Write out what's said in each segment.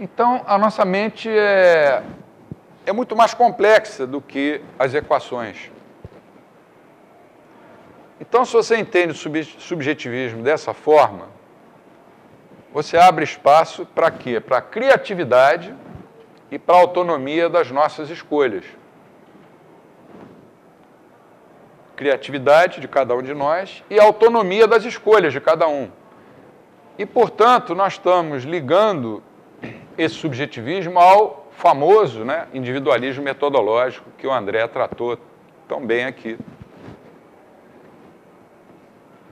Então, a nossa mente é muito mais complexa do que as equações. Então, se você entende o subjetivismo dessa forma, você abre espaço para quê? Para a criatividade e para a autonomia das nossas escolhas. Criatividade de cada um de nós e a autonomia das escolhas de cada um. E, portanto, nós estamos ligando esse subjetivismo ao famoso, né, individualismo metodológico que o André tratou tão bem aqui.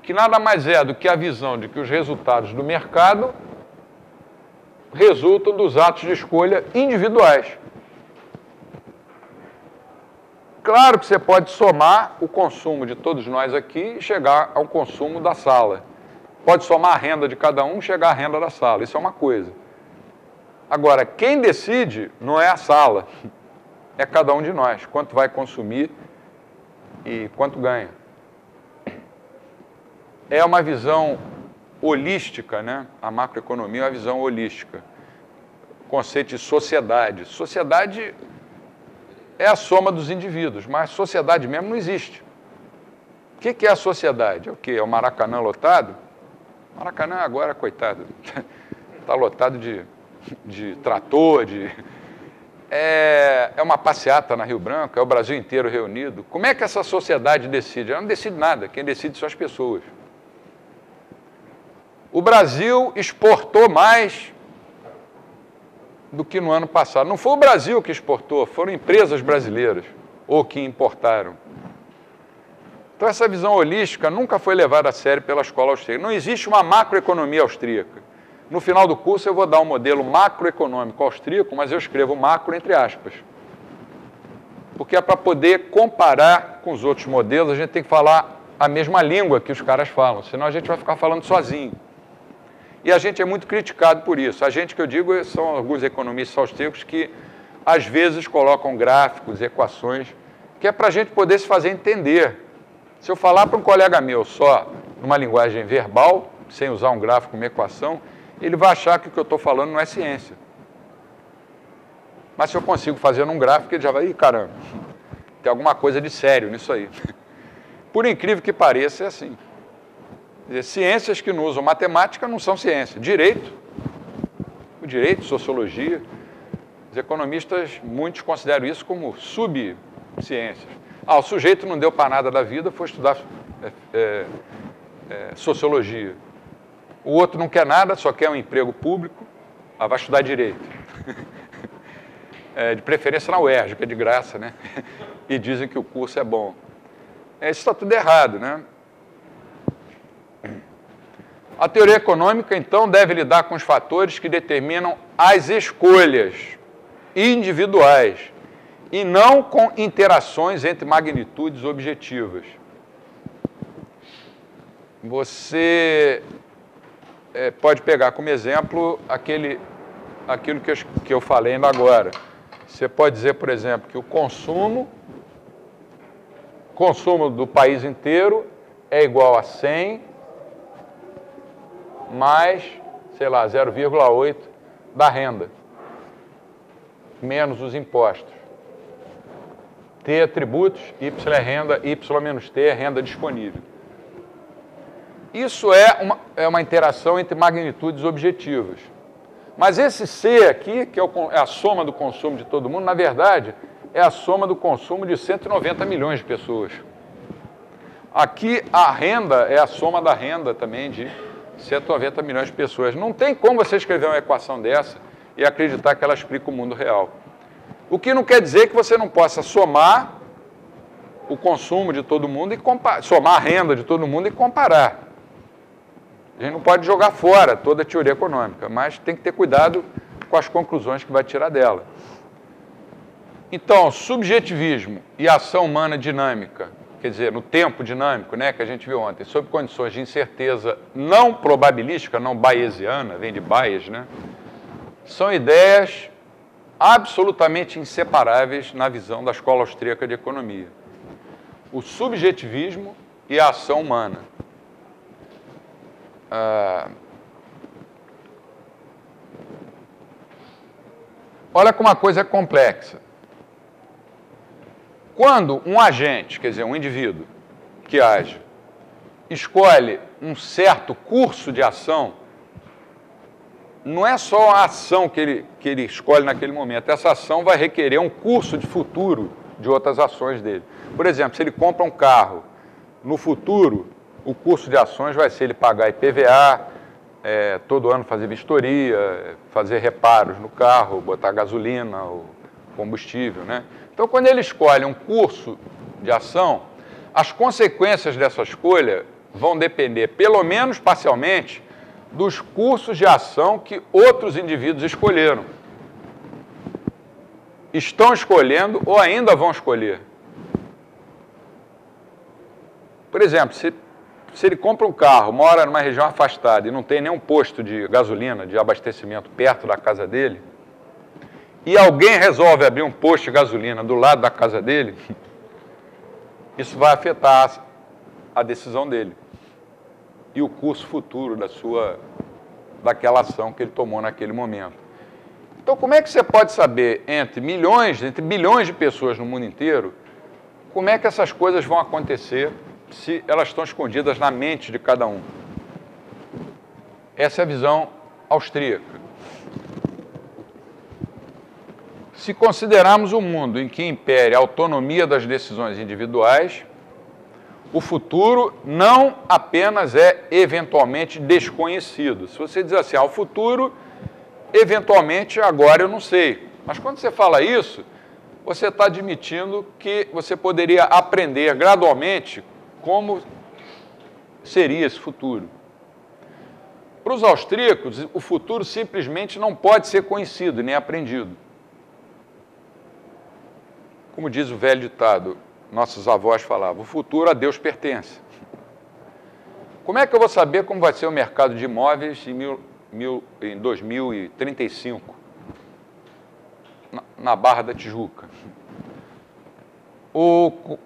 Que nada mais é do que a visão de que os resultados do mercado resultam dos atos de escolha individuais. Claro que você pode somar o consumo de todos nós aqui e chegar ao consumo da sala. Pode somar a renda de cada um e chegar à renda da sala. Isso é uma coisa. Agora, quem decide não é a sala, é cada um de nós. Quanto vai consumir e quanto ganha. É uma visão holística, né? A macroeconomia é uma visão holística. O conceito de sociedade. Sociedade é a soma dos indivíduos, mas sociedade mesmo não existe. O que é a sociedade? É o quê? É o Maracanã lotado? Maracanã agora, coitado, está lotado de trator, é uma passeata na Rio Branco, é o Brasil inteiro reunido. Como é que essa sociedade decide? Ela não decide nada, quem decide são as pessoas. O Brasil exportou mais do que no ano passado. Não foi o Brasil que exportou, foram empresas brasileiras ou que importaram. Então, essa visão holística nunca foi levada a sério pela escola austríaca. Não existe uma macroeconomia austríaca. No final do curso, eu vou dar um modelo macroeconômico austríaco, mas eu escrevo macro entre aspas. Porque é para poder comparar com os outros modelos, a gente tem que falar a mesma língua que os caras falam, senão a gente vai ficar falando sozinho. E a gente é muito criticado por isso. A gente, que eu digo, são alguns economistas austríacos que, às vezes, colocam gráficos, equações, que é para a gente poder se fazer entender. Se eu falar para um colega meu só numa linguagem verbal, sem usar um gráfico, uma equação, ele vai achar que o que eu estou falando não é ciência. Mas se eu consigo fazer num gráfico, ele já vai, ih, caramba, tem alguma coisa de sério nisso aí. Por incrível que pareça, é assim. Ciências que não usam matemática não são ciência. Direito, sociologia, os economistas, muitos consideram isso como subciências. O sujeito não deu para nada da vida, foi estudar sociologia. O outro não quer nada, só quer um emprego público, vai estudar direito. De preferência na UERJ, que é de graça, né? E dizem que o curso é bom. Isso está tudo errado, né? A teoria econômica, então, deve lidar com os fatores que determinam as escolhas individuais e não com interações entre magnitudes objetivas. Você pode pegar como exemplo aquilo que eu falei ainda agora. Você pode dizer, por exemplo, que o consumo do país inteiro é igual a 100 mais, sei lá, 0,8 da renda, menos os impostos. T é tributos, Y é renda, Y menos T é renda disponível. Isso é uma interação entre magnitudes objetivas. Mas esse C aqui, que é a soma do consumo de todo mundo, na verdade, é a soma do consumo de 190 milhões de pessoas. Aqui, a renda é a soma da renda também de 190 milhões de pessoas. Não tem como você escrever uma equação dessa e acreditar que ela explica o mundo real. O que não quer dizer que você não possa somar o consumo de todo mundo e somar a renda de todo mundo e comparar. A gente não pode jogar fora toda a teoria econômica, mas tem que ter cuidado com as conclusões que vai tirar dela. Então, subjetivismo e ação humana dinâmica, quer dizer, no tempo dinâmico, né, que a gente viu ontem, sob condições de incerteza não probabilística, não bayesiana, vem de Bayes, né, são ideias absolutamente inseparáveis na visão da escola austríaca de economia. O subjetivismo e a ação humana. Olha como a coisa é complexa. Quando um agente, quer dizer, um indivíduo que age, escolhe um certo curso de ação, não é só a ação que ele escolhe naquele momento. Essa ação vai requerer um curso de futuro de outras ações dele. Por exemplo, se ele compra um carro, no futuro, o curso de ações vai ser ele pagar IPVA, todo ano fazer vistoria, fazer reparos no carro, botar gasolina, ou combustível, né? Então, quando ele escolhe um curso de ação, as consequências dessa escolha vão depender, pelo menos parcialmente, dos cursos de ação que outros indivíduos escolheram. Estão escolhendo ou ainda vão escolher. Por exemplo, se ele compra um carro, mora numa região afastada e não tem nenhum posto de gasolina, de abastecimento perto da casa dele, e alguém resolve abrir um posto de gasolina do lado da casa dele, isso vai afetar a decisão dele e o curso futuro daquela ação que ele tomou naquele momento. Então, como é que você pode saber entre bilhões de pessoas no mundo inteiro, como é que essas coisas vão acontecer se elas estão escondidas na mente de cada um? Essa é a visão austríaca. Se considerarmos um mundo em que impere a autonomia das decisões individuais, o futuro não apenas é eventualmente desconhecido. Se você diz assim, o futuro, eventualmente, agora eu não sei. Mas quando você fala isso, você está admitindo que você poderia aprender gradualmente como seria esse futuro. Para os austríacos, o futuro simplesmente não pode ser conhecido nem aprendido. Como diz o velho ditado, nossos avós falavam, o futuro a Deus pertence. Como é que eu vou saber como vai ser o mercado de imóveis em 2035, na Barra da Tijuca?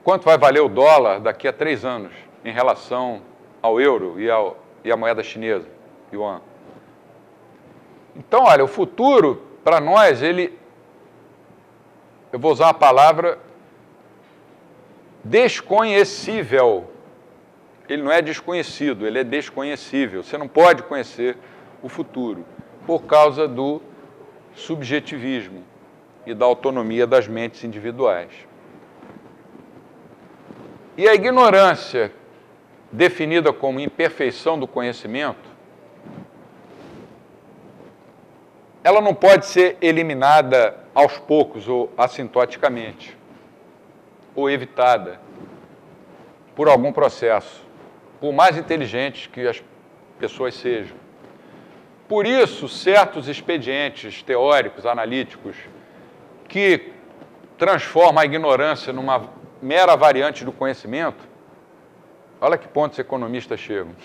Quanto vai valer o dólar daqui a 3 anos em relação ao euro e à moeda chinesa, yuan? Então, olha, o futuro, para nós, eu vou usar a palavra desconhecível. Ele não é desconhecido, ele é desconhecível. Você não pode conhecer o futuro por causa do subjetivismo e da autonomia das mentes individuais. E a ignorância, definida como imperfeição do conhecimento, ela não pode ser eliminada aos poucos ou assintoticamente, ou evitada por algum processo, por mais inteligentes que as pessoas sejam. Por isso, certos expedientes teóricos, analíticos, que transformam a ignorância numa mera variante do conhecimento, olha que ponto os economistas chegam,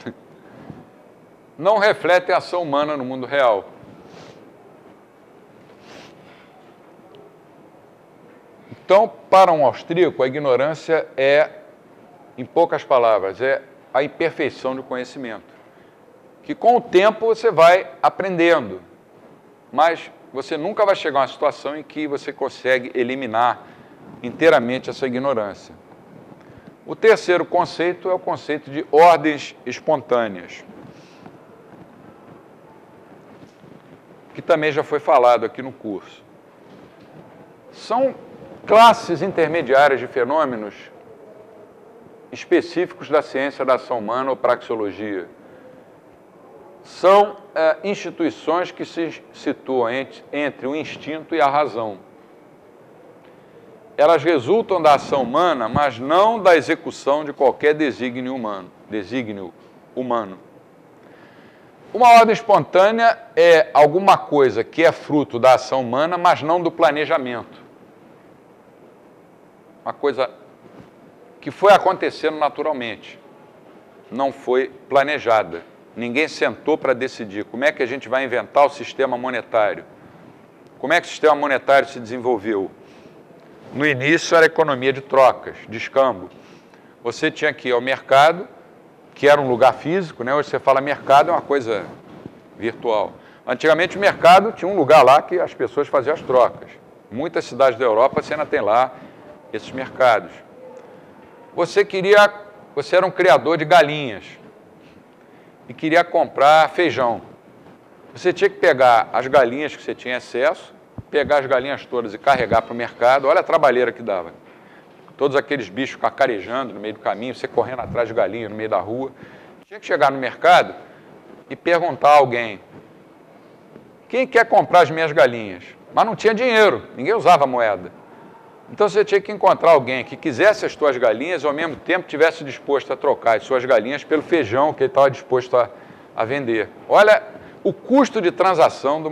não refletem a ação humana no mundo real. Então, para um austríaco, a ignorância em poucas palavras, é a imperfeição do conhecimento. Que com o tempo você vai aprendendo, mas você nunca vai chegar a uma situação em que você consegue eliminar inteiramente essa ignorância. O terceiro conceito é o conceito de ordens espontâneas, que também já foi falado aqui no curso. São classes intermediárias de fenômenos específicos da ciência da ação humana ou praxeologia. São instituições que se situam entre o instinto e a razão. Elas resultam da ação humana, mas não da execução de qualquer desígnio humano. Uma ordem espontânea é alguma coisa que é fruto da ação humana, mas não do planejamento. Uma coisa que foi acontecendo naturalmente, não foi planejada. Ninguém sentou para decidir como é que a gente vai inventar o sistema monetário. Como é que o sistema monetário se desenvolveu? No início era economia de trocas, de escambo. Você tinha que ir ao mercado, que era um lugar físico, né? Hoje você fala mercado, é uma coisa virtual. Antigamente o mercado tinha um lugar lá que as pessoas faziam as trocas. Muitas cidades da Europa você ainda tem lá esses mercados. Você era um criador de galinhas e queria comprar feijão. Você tinha que pegar as galinhas que você tinha excesso, pegar as galinhas todas e carregar para o mercado. Olha a trabalheira que dava. Todos aqueles bichos cacarejando no meio do caminho, você correndo atrás de galinha no meio da rua. Tinha que chegar no mercado e perguntar a alguém: quem quer comprar as minhas galinhas? Mas não tinha dinheiro, ninguém usava moeda. Então você tinha que encontrar alguém que quisesse as suas galinhas e ao mesmo tempo tivesse disposto a trocar as suas galinhas pelo feijão que ele estava disposto a vender. Olha o custo de transação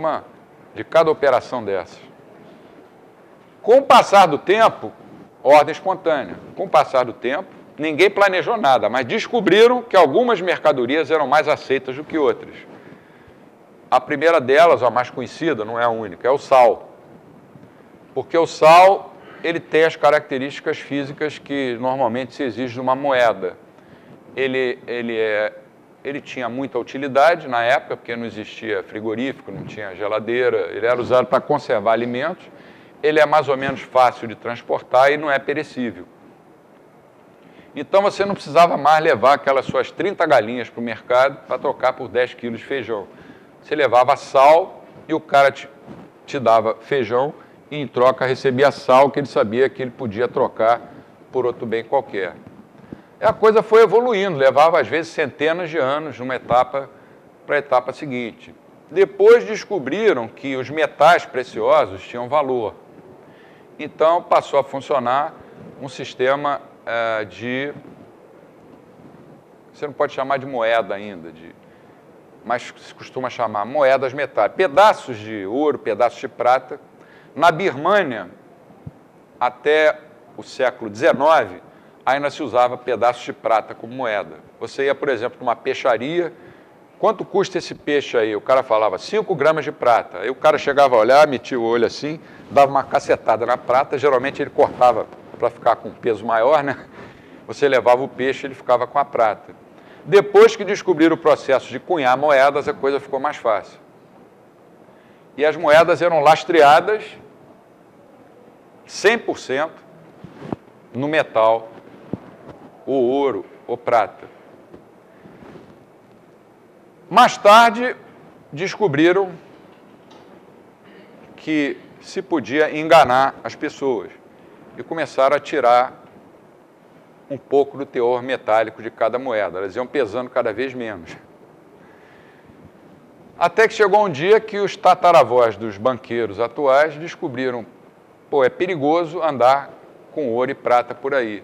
de cada operação dessas. Com o passar do tempo, ordem espontânea. Com o passar do tempo, ninguém planejou nada, mas descobriram que algumas mercadorias eram mais aceitas do que outras. A primeira delas, a mais conhecida, não é a única, é o sal. Porque o sal, ele tem as características físicas que normalmente se exige de uma moeda. Ele tinha muita utilidade na época, porque não existia frigorífico, não tinha geladeira, ele era usado para conservar alimentos. Ele é mais ou menos fácil de transportar e não é perecível. Então você não precisava mais levar aquelas suas 30 galinhas para o mercado para trocar por 10 quilos de feijão. Você levava sal e o cara te dava feijão e em troca recebia sal que ele sabia que ele podia trocar por outro bem qualquer. E a coisa foi evoluindo, levava às vezes centenas de anos de uma etapa para a etapa seguinte. Depois descobriram que os metais preciosos tinham valor. Então passou a funcionar um sistema você não pode chamar de moeda ainda, mas se costuma chamar moedas metálicas, pedaços de ouro, pedaços de prata. Na Birmânia, até o século XIX, ainda se usava pedaços de prata como moeda. Você ia, por exemplo, numa peixaria, quanto custa esse peixe aí? O cara falava 5 gramas de prata. Aí o cara chegava a olhar, metia o olho assim, dava uma cacetada na prata, geralmente ele cortava para ficar com peso maior, né? Você levava o peixe, ele ficava com a prata. Depois que descobriram o processo de cunhar moedas, a coisa ficou mais fácil. E as moedas eram lastreadas 100% no metal, ou ouro, ou prata. Mais tarde, descobriram que se podia enganar as pessoas e começaram a tirar um pouco do teor metálico de cada moeda. Elas iam pesando cada vez menos. Até que chegou um dia que os tataravós dos banqueiros atuais descobriram: pô, é perigoso andar com ouro e prata por aí.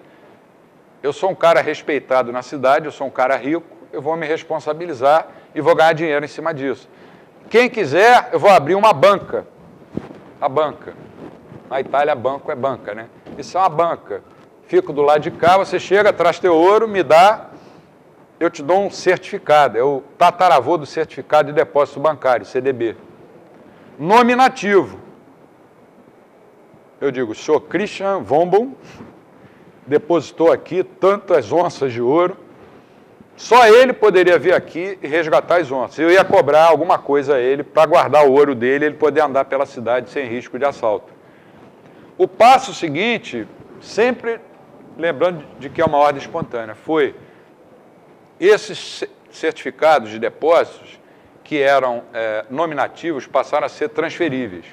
Eu sou um cara respeitado na cidade, eu sou um cara rico, eu vou me responsabilizar e vou ganhar dinheiro em cima disso. Quem quiser, eu vou abrir uma banca. A banca. Na Itália, banco é banca, né? Isso é uma banca. Fico do lado de cá, você chega, traz teu ouro, me dá, eu te dou um certificado. É o tataravô do certificado de depósito bancário, CDB. Nominativo. Eu digo: senhor Christian Vombon depositou aqui tantas onças de ouro. Só ele poderia vir aqui e resgatar as onças. Eu ia cobrar alguma coisa a ele para guardar o ouro dele e ele poder andar pela cidade sem risco de assalto. O passo seguinte, sempre lembrando de que é uma ordem espontânea, foi esses certificados de depósitos que eram nominativos passaram a ser transferíveis.